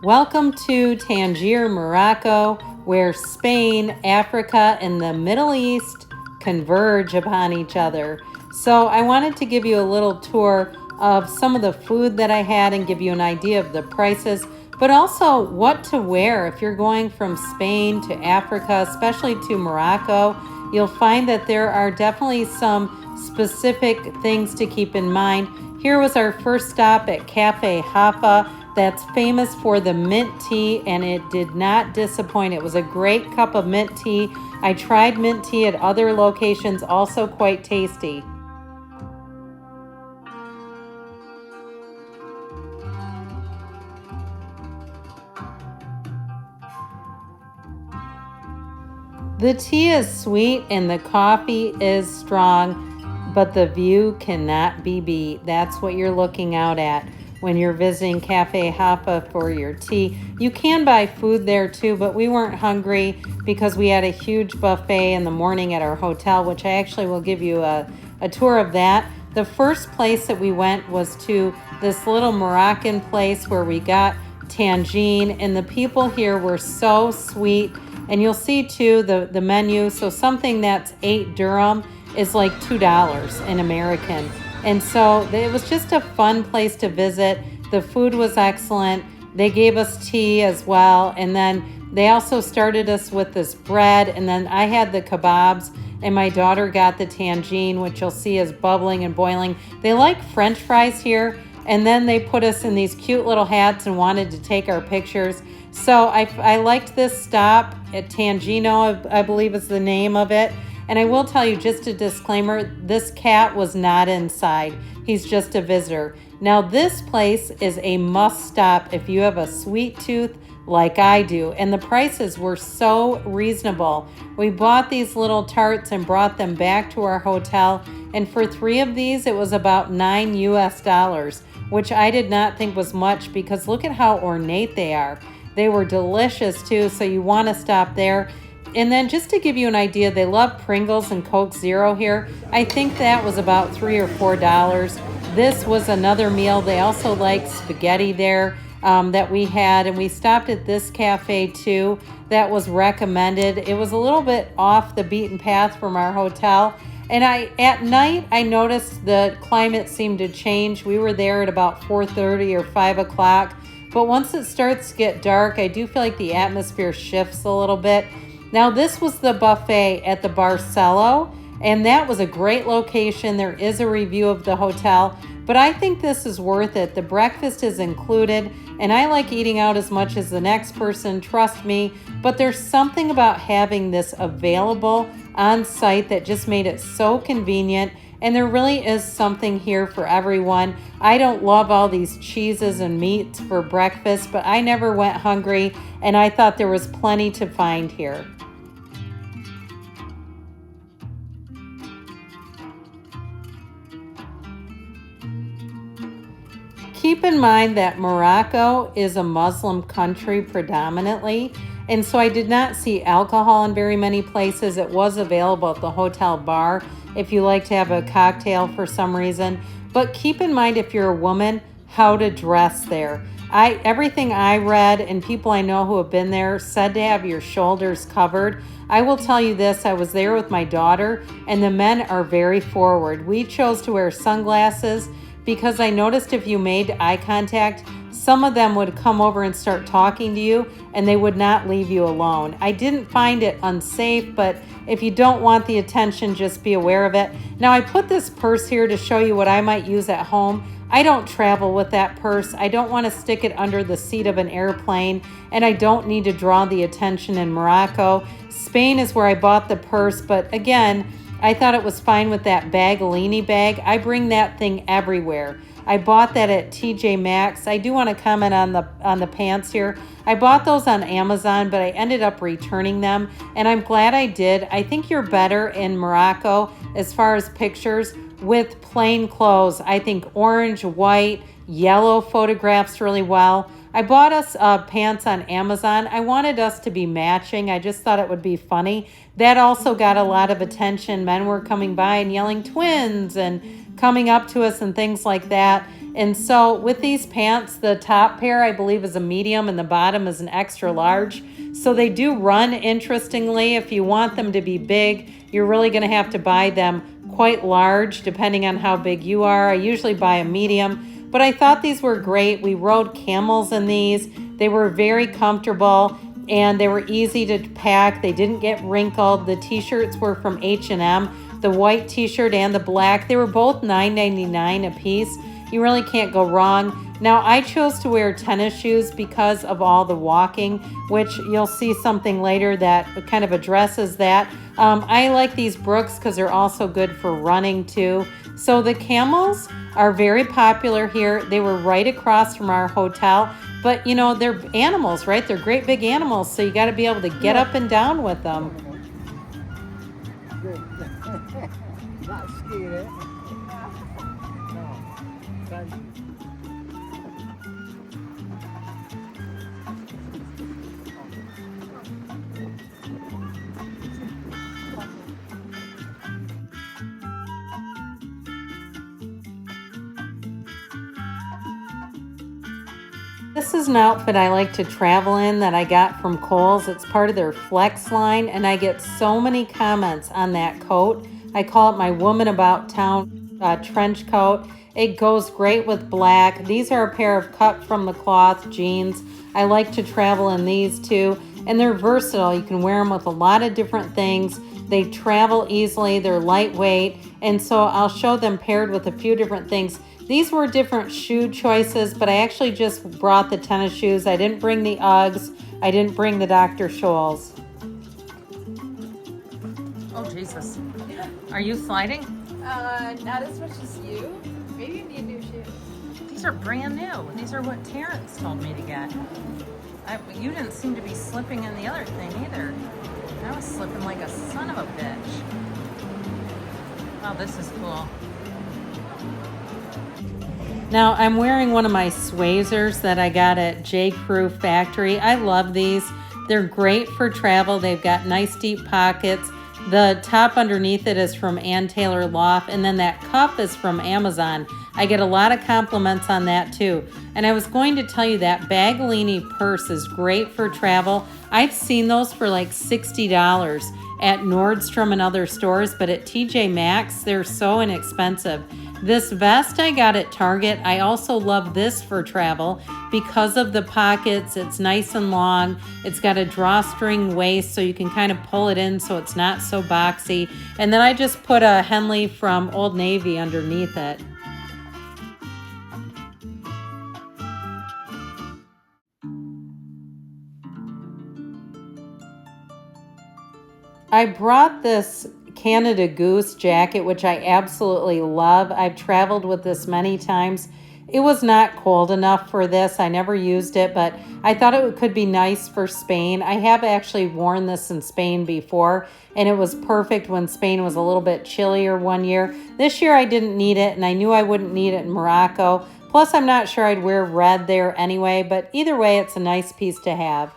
Welcome to Tangier, Morocco, where Spain, Africa, and the Middle East converge upon each other. So, I wanted to give you a little tour of some of the food that I had and give you an idea of the prices, but also what to wear if you're going from Spain to Africa, especially to Morocco. You'll find that there are definitely some specific things to keep in mind. Here was our first stop at Cafe Haffa, that's famous for the mint tea, and it did not disappoint. It was a great cup of mint tea. I tried mint tea at other locations, also quite tasty. The tea is sweet and the coffee is strong, but the view cannot be beat. That's what you're looking out at when you're visiting Cafe Haffa for your tea. You can buy food there too, but we weren't hungry because we had a huge buffet in the morning at our hotel, which I actually will give you a tour of that. The first place that we went was to this little Moroccan place where we got tangine, and the people here were so sweet. And you'll see too the menu. So something that's 8 dirham is like $2 in American. And so it was just a fun place to visit. The food was excellent. They gave us tea as well. And then they also started us with this bread. And then I had the kebabs, and my daughter got the tangine, which you'll see is bubbling and boiling. They like French fries here. And then they put us in these cute little hats and wanted to take our pictures. So I liked this stop at Tangino, I believe is the name of it. And I will tell you, just a disclaimer, this cat was not inside. He's just a visitor. Now, this place is a must stop if you have a sweet tooth like I do. And the prices were so reasonable. We bought these little tarts and brought them back to our hotel. And for 3 of these, it was about $9 US, which I did not think was much because look at how ornate they are. They were delicious too, so you want to stop there. And then just to give you an idea, they love Pringles and Coke Zero here. I think that was about $3 or $4. This was another meal. They also like spaghetti there that we had. And we stopped at this cafe too that was recommended. It was a little bit off the beaten path from our hotel. And at night, I noticed the climate seemed to change. We were there at about 4:30 or 5 o'clock. But once it starts to get dark, I do feel like the atmosphere shifts a little bit. Now, this was the buffet at the Barcelo, and that was a great location. There is a review of the hotel, but I think this is worth it. The breakfast is included, and I like eating out as much as the next person, trust me, but there's something about having this available on site that just made it so convenient. And there really is something here for everyone. I don't love all these cheeses and meats for breakfast, but I never went hungry, and I thought there was plenty to find here. Keep in mind that Morocco is a Muslim country predominantly, and so I did not see alcohol in very many places. It was available at the hotel bar if you like to have a cocktail for some reason. But keep in mind, if you're a woman, how to dress there. Everything I read and people I know who have been there said to have your shoulders covered. I will tell you this, I was there with my daughter, and the men are very forward. We chose to wear sunglasses because I noticed if you made eye contact, some of them would come over and start talking to you, and they would not leave you alone. I didn't find it unsafe, but if you don't want the attention, just be aware of it. Now, I put this purse here to show you what I might use at home. I don't travel with that purse. I don't want to stick it under the seat of an airplane, and I don't need to draw the attention in Morocco. Spain is where I bought the purse, but again, I thought it was fine with that Bagolini bag. I bring that thing everywhere. I bought that at TJ Maxx. I do want to comment on the pants here. I bought those on Amazon, but I ended up returning them, and I'm glad I did. I think you're better in Morocco as far as pictures with plain clothes. I think orange, white, yellow photographs really well. I bought us pants on Amazon. I wanted us to be matching. I just thought it would be funny. That also got a lot of attention. Men were coming by and yelling twins and coming up to us and things like that. And so with these pants, the top pair I believe is a medium and the bottom is an extra large. So they do run interestingly. If you want them to be big, you're really going to have to buy them quite large depending on how big you are. I usually buy a medium, but I thought these were great. We rode camels in these. They were very comfortable and they were easy to pack. They didn't get wrinkled. The t-shirts were from H&M, the white t-shirt and the black. They were both $9.99 a piece. You really can't go wrong. Now, I chose to wear tennis shoes because of all the walking, which you'll see something later that kind of addresses that. I like these Brooks because they're also good for running too. So the camels are very popular here. They were right across from our hotel, but you know, they're animals, right? They're great big animals, so you got to be able to get up and down with them. Not scared, eh? This is an outfit I like to travel in that I got from Kohl's. It's part of their Flex line, and I get so many comments on that coat. I call it my Woman About Town trench coat. It goes great with black. These are a pair of cut from the cloth jeans. I like to travel in these too, and they're versatile. You can wear them with a lot of different things. They travel easily, they're lightweight, and so I'll show them paired with a few different things. These were different shoe choices, but I actually just brought the tennis shoes. I didn't bring the Uggs. I didn't bring the Dr. Scholl's. Oh, Jesus. Are you sliding? Not as much as you. Maybe you need new shoes. These are brand new. These are what Terrence told me to get. You didn't seem to be slipping in the other thing either. I was slipping like a son of a bitch. Oh, this is cool. Now, I'm wearing one of my Swazers that I got at J. Crew Factory. I love these. They're great for travel. They've got nice deep pockets. The top underneath it is from Ann Taylor Loft, and then that cuff is from Amazon. I get a lot of compliments on that too. And I was going to tell you that Baglini purse is great for travel. I've seen those for like $60 at Nordstrom and other stores, but at TJ Maxx, they're so inexpensive. This vest I got at Target. I also love this for travel because of the pockets. It's nice and long. It's got a drawstring waist so you can kind of pull it in so it's not so boxy. And then I just put a Henley from Old Navy underneath it. I brought this Canada Goose jacket, which I absolutely love. I've traveled with this many times. It was not cold enough for this. I never used it, but I thought it could be nice for Spain. I have actually worn this in Spain before, and it was perfect when Spain was a little bit chillier one year. This year I didn't need it, and I knew I wouldn't need it in Morocco. Plus, I'm not sure I'd wear red there anyway, but either way, it's a nice piece to have.